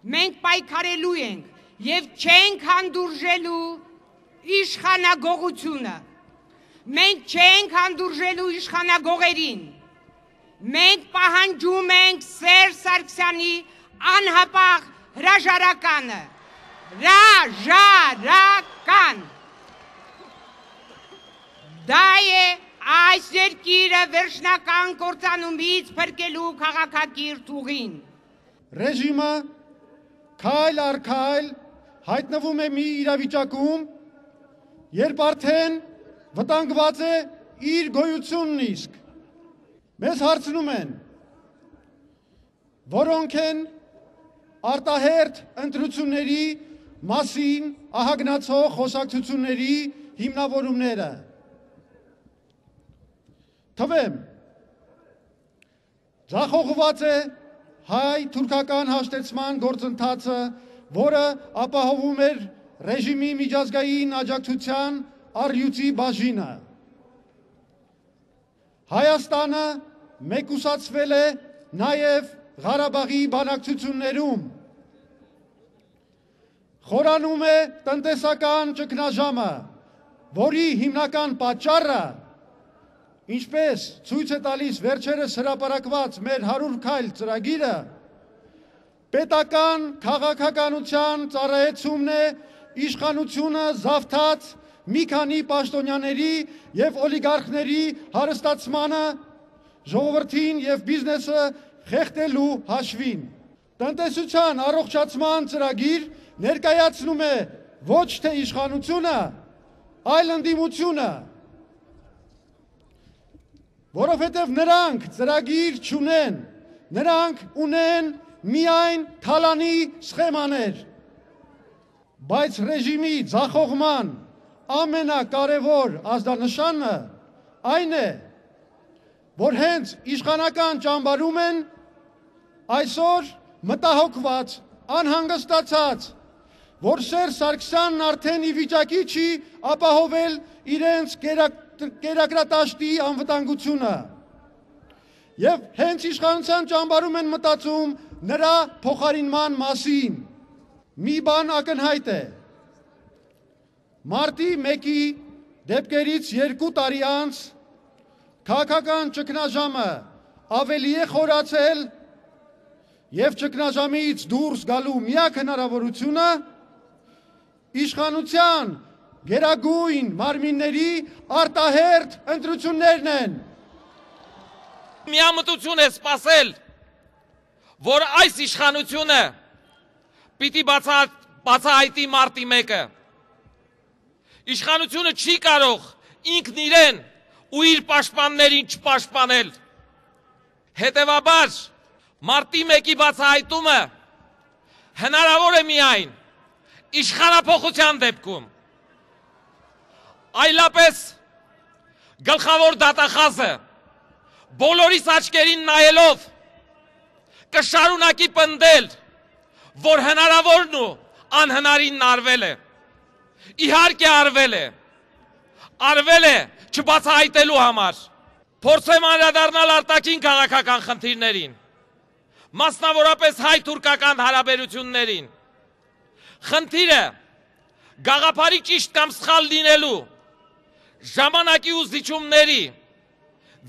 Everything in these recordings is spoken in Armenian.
մենք պայքարելու ենք եւ չենք հանդուրժելու իշխանագողությունը, մենք չենք հանդուրժելու իշխանագողերին, մենք պահանջում ենք Սերժ Սարգսյանի անհապաղ հրաժարականը, հրաժարական, դա է այս երկիրը վերջնական կործանումից փրկելու քաղաքակիրթ ուղին։ Ռեժիմը քայլ առ քայլ հայտնվում է մի իրավիճակում, երբ արդեն վտանգված է իր գոյությունն իսկ։ Մեզ հարցնում են, որոնք են արտահերթ ընտրությունների մասին ահագնացող խոսակցությունների հիմնավորումները։ Թվեմ, ձախողված է հայ-թուրքական հաշտեցման գործընթացը, որը ապահովում էր ռեժիմի միջազգային աջակցության առյուծի բաժինը։ Հայաստանը մեկուսացվել է նաև Ղարաբաղի բանակցություններում։ Խորանում է տնտեսական ճգնաժամը, որի հիմնական պատճառը, ինչպես ցույց է տալիս վերջերս հրապարակված մեր 100 քայլ ծրագիրը, պետական քաղաքականության ծառայեցումն է իշխանությունը զավթած մի քանի պաշտոնյաների եւ օլիգարխների հարստացմանը, ժողովրդին եւ բիզնեսը խեղդելու հաշվին։ Տնտեսության առողջացման ծրագիր ներկայացնում է ոչ թե իշխանությունը, այլ ընդդիմությունը, որովհետև նրանք ծրագիր չունեն, նրանք ունեն միայն թալանի սխեմաներ, բայց ռեժիմի ձախողման ամենակարևոր ազդանշանը այն է, որ հենց իշխանական ճամբարում են այսօր մտահոգված, անհանգստացած, որ Սերժ Սարգսյանն արդեն ի վիճակի չի ապահովել իրենց կերակրատաշտի անվտանգությունը եւ հենց իշխանության ճամբարում են մտածում նրա փոխարինման մասին։ Մի բան ակնհայտ է. Մարտի 1-ի դեպքերից 2 տարի անց քաղաքական ճգնաժամը ավելի է խորացել եւ ճգնաժամից դուրս գալու միակ հնարավորությունը իշխանության գերագույն մարմինների արտահերթ ընտրություններն են։ Միամտություն է սպասել, որ այս իշխանությունը պիտի բացահայտի մարտի 1-ը։ Իշխանությունը չի կարող ինքն իրեն ու իր պաշտպաններին չպաշտպանել։ Հետևաբար մարտի 1-ի բացահայտումը հնարավոր է միայն իշխանափոխության դեպքում։ Այլապես գլխավոր դատախազը բոլորիս աչքերին նայելով կշարունակի պնդել, որ հնարավորն ու անհնարինն արվել է։ Իհարկե արվել է չբացահայտելու համար։ Փորձեմ անդրադառնալ արտաքին քաղաքական խնդիրներին, մասնավորապես հայ-թուրքական հարաբերություններին։ Խնդիրը գաղափարի ճիշտ կամ սխալ լինելու, ժամանակի ու զիջումների,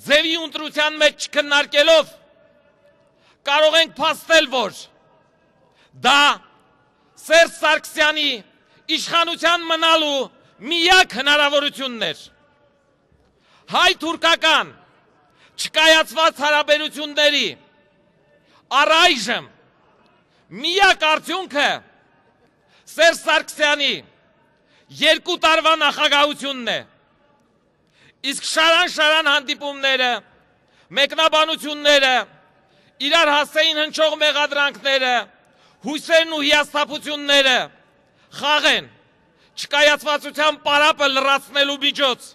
ձևի ընտրության մեջ չքննարկելով, կարող ենք փաստել, որ դա Սերժ Սարգսյանի իշխանության մնալու միակ հնարավորությունն էր։ Հայ-թուրքական չկայացված հարաբերությունների առայժմ միակ արդյունքը Սերժ Սարգսյանի 2 տարվա նախագահությունն է։ Իսկ շարան հանդիպումները, մեկնաբանությունները, իրար հասցեին հնչող մեղադրանքները, հույսերն ու հիասթափությունները խաղ են չկայացվածության պարապը լրացնելու միջոց։